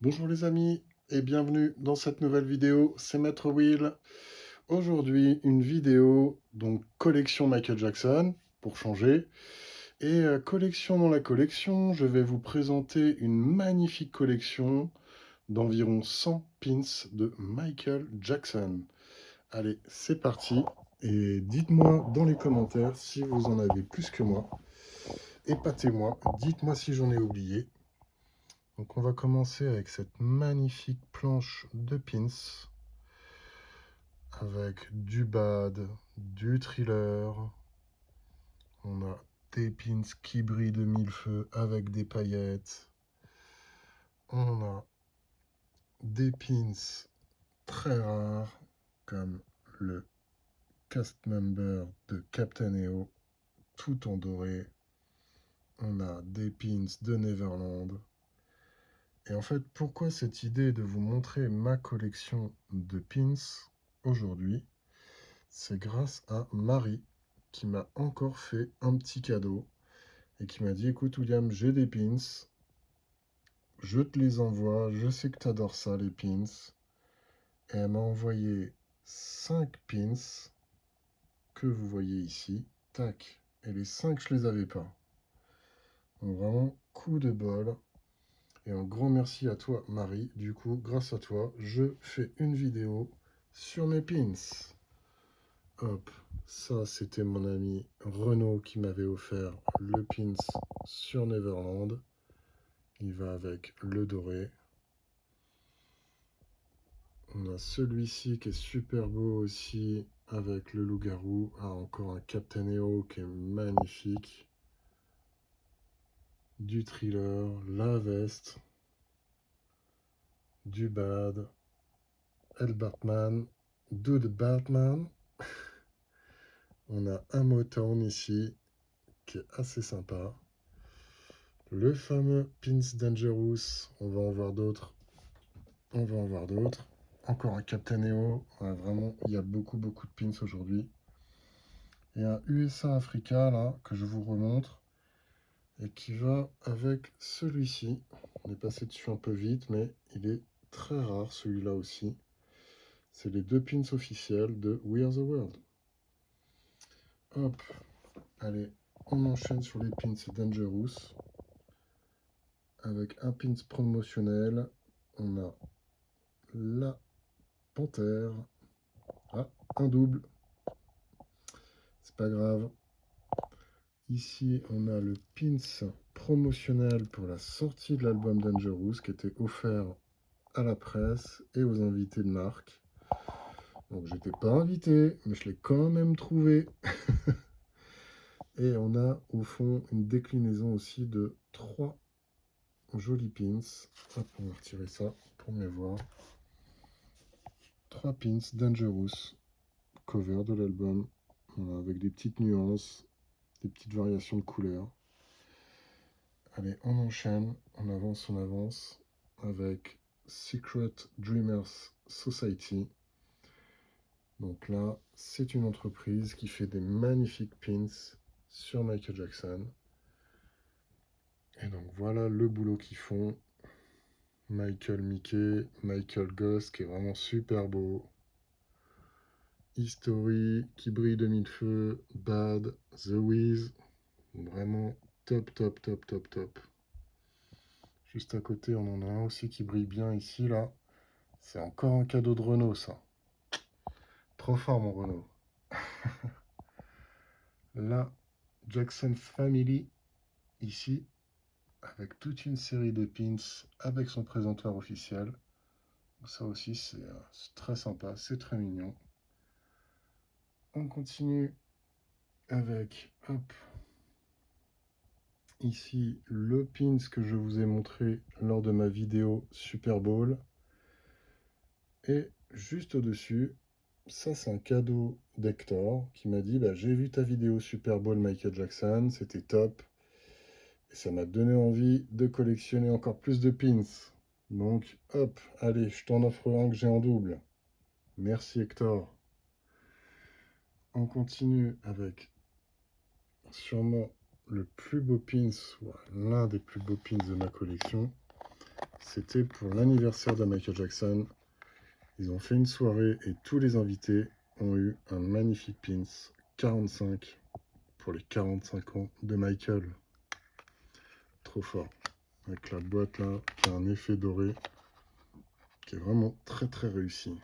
Bonjour les amis et bienvenue dans cette nouvelle vidéo, c'est Maître Will. Aujourd'hui une vidéo, donc collection Michael Jackson, pour changer. Et collection dans la collection, je vais vous présenter une magnifique collection d'environ 100 pins de Michael Jackson. Allez, c'est parti. Et dites-moi dans les commentaires si vous en avez plus que moi. Épatez-moi, dites-moi si j'en ai oublié. Donc on va commencer avec cette magnifique planche de pins avec du bad, du thriller. On a des pins qui brillent de mille feux avec des paillettes. On a des pins très rares comme le cast member de Captain EO tout en doré. On a des pins de Neverland. Et en fait, pourquoi cette idée de vous montrer ma collection de pins aujourd'hui? C'est grâce à Marie qui m'a encore fait un petit cadeau et qui m'a dit: écoute William, j'ai des pins, je te les envoie, je sais que tu adores ça les pins. Et elle m'a envoyé 5 pins que vous voyez ici, tac, et les 5 je les avais pas. Donc vraiment coup de bol. Et un grand merci à toi Marie, du coup grâce à toi je fais une vidéo sur mes pins. Hop, ça c'était mon ami Renaud qui m'avait offert le pins sur Neverland. Il va avec le doré. On a celui-ci qui est super beau aussi avec le loup-garou. Ah, encore un Captain EO qui est magnifique. Du thriller, la veste, du bad, El Batman, Dude Batman. On a un Motown ici qui est assez sympa. Le fameux Pins Dangerous, on va en voir d'autres. On va en voir d'autres. Encore un Captain EO. Ouais, vraiment, il y a beaucoup de pins aujourd'hui. Et un USA Africa, là, que je vous remontre. Et qui va avec celui-ci. On est passé dessus un peu vite, mais il est très rare, celui-là aussi. C'est les deux pins officiels de We Are The World. Hop, allez, on enchaîne sur les pins Dangerous. Avec un pins promotionnel, on a la panthère. Ah, un double. C'est pas grave. Ici, on a le pins promotionnel pour la sortie de l'album Dangerous qui était offert à la presse et aux invités de marque. Donc, j'étais pas invité, mais je l'ai quand même trouvé. Et on a au fond une déclinaison aussi de 3 jolis pins. Hop, on va retirer ça pour mieux voir. 3 pins Dangerous, cover de l'album, voilà, avec des petites nuances, des petites variations de couleurs. Allez, on enchaîne, on avance avec Secret Dreamers Society. Donc là, c'est une entreprise qui fait des magnifiques pins sur Michael Jackson. Et donc voilà le boulot qu'ils font. Michael Mickey, Michael Ghost qui est vraiment super beau. History qui brille de mille feux, Bad, The Wiz, vraiment top. Juste à côté, on en a un aussi qui brille bien ici, là. C'est encore un cadeau de Renault, ça. Trop fort, mon Renault. La Jackson Family, ici, avec toute une série de pins, avec son présentoir officiel. Ça aussi, c'est très sympa, c'est très mignon. On continue avec, hop, ici, le pins que je vous ai montré lors de ma vidéo Super Bowl. Et juste au-dessus, ça c'est un cadeau d'Hector qui m'a dit bah, j'ai vu ta vidéo Super Bowl Michael Jackson, c'était top. Et ça m'a donné envie de collectionner encore plus de pins. Donc hop, allez, je t'en offre un que j'ai en double. Merci Hector. On continue avec sûrement le plus beau pins, l'un des plus beaux pins de ma collection. c'était pour l'anniversaire de Michael Jackson. Ils ont fait une soirée et tous les invités ont eu un magnifique pins 45 pour les 45 ans de Michael. Trop fort. Avec la boîte là, qui a un effet doré, qui est vraiment très très réussi.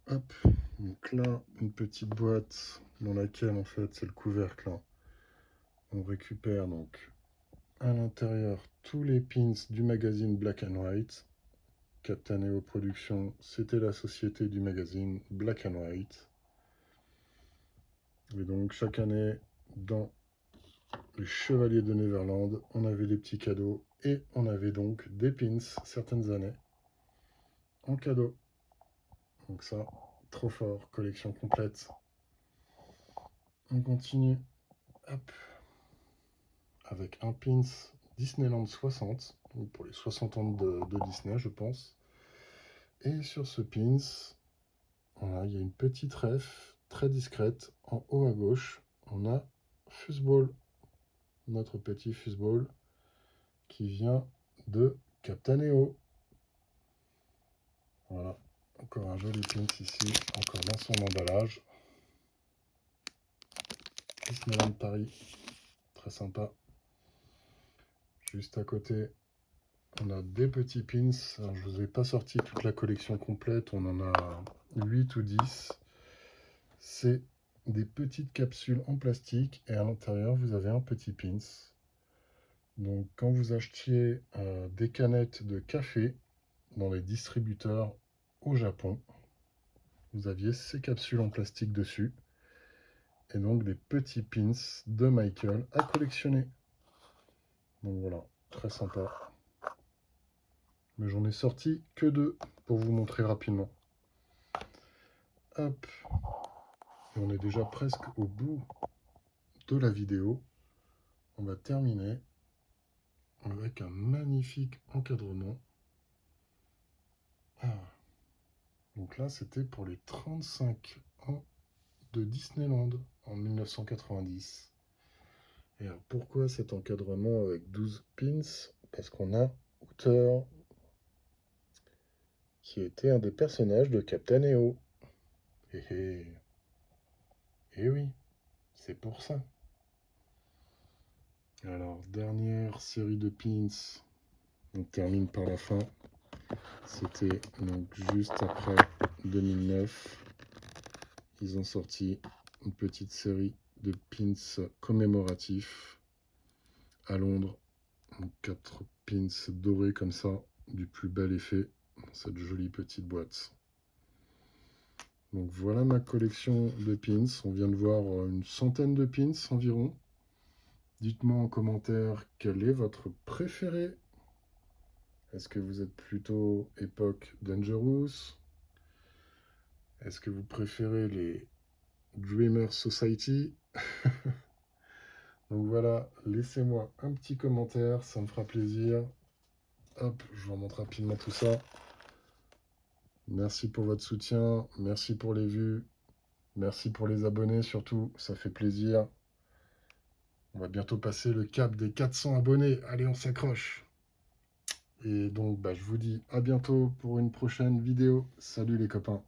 Hop, donc là, une petite boîte dans laquelle en fait c'est le couvercle là. On récupère donc à l'intérieur tous les pins du magazine Black and White. Captaneo Productions, c'était la société du magazine Black and White. Et donc chaque année, dans les Chevaliers de Neverland, on avait des petits cadeaux et on avait donc des pins certaines années en cadeau. Donc ça, trop fort, collection complète. On continue, hop, avec un pins Disneyland 60, donc pour les 60 ans de Disney, je pense. Et sur ce pins, voilà, il y a une petite ref très discrète en haut à gauche. On a Fuzzball, notre petit Fuzzball qui vient de Captaneo. Voilà, encore un joli pins ici, encore dans son emballage. Disneyland Paris, très sympa. Juste à côté, on a des petits pins. Alors, je ne vous ai pas sorti toute la collection complète, on en a 8 ou 10. C'est des petites capsules en plastique et à l'intérieur, vous avez un petit pins. Donc, quand vous achetiez des canettes de café dans les distributeurs au Japon, vous aviez ces capsules en plastique dessus et donc des petits pins de Michael à collectionner. Donc voilà, très sympa. Mais j'en ai sorti que 2 pour vous montrer rapidement. Hop, et on est déjà presque au bout de la vidéo. On va terminer avec un magnifique encadrement. Ah. Donc là, c'était pour les 35 ans de Disneyland en 1990. Et alors, pourquoi cet encadrement avec 12 pins? Parce qu'on a Hooter, qui était un des personnages de Captain EO. Et oui, c'est pour ça. Alors, dernière série de pins. On termine par la fin. C'était donc juste après 2009. Ils ont sorti une petite série de pins commémoratifs à Londres. 4 pins dorés comme ça, du plus bel effet dans cette jolie petite boîte. Donc voilà ma collection de pins. On vient de voir une centaine de pins environ. Dites-moi en commentaire quel est votre préféré. Est-ce que vous êtes plutôt époque Dangerous? Est-ce que vous préférez les Dreamer Society? Donc voilà, laissez-moi un petit commentaire, ça me fera plaisir. Hop, je vous remontre rapidement tout ça. Merci pour votre soutien, merci pour les vues, merci pour les abonnés surtout, ça fait plaisir. On va bientôt passer le cap des 400 abonnés, allez on s'accroche. Et donc je vous dis à bientôt pour une prochaine vidéo. Salut les copains.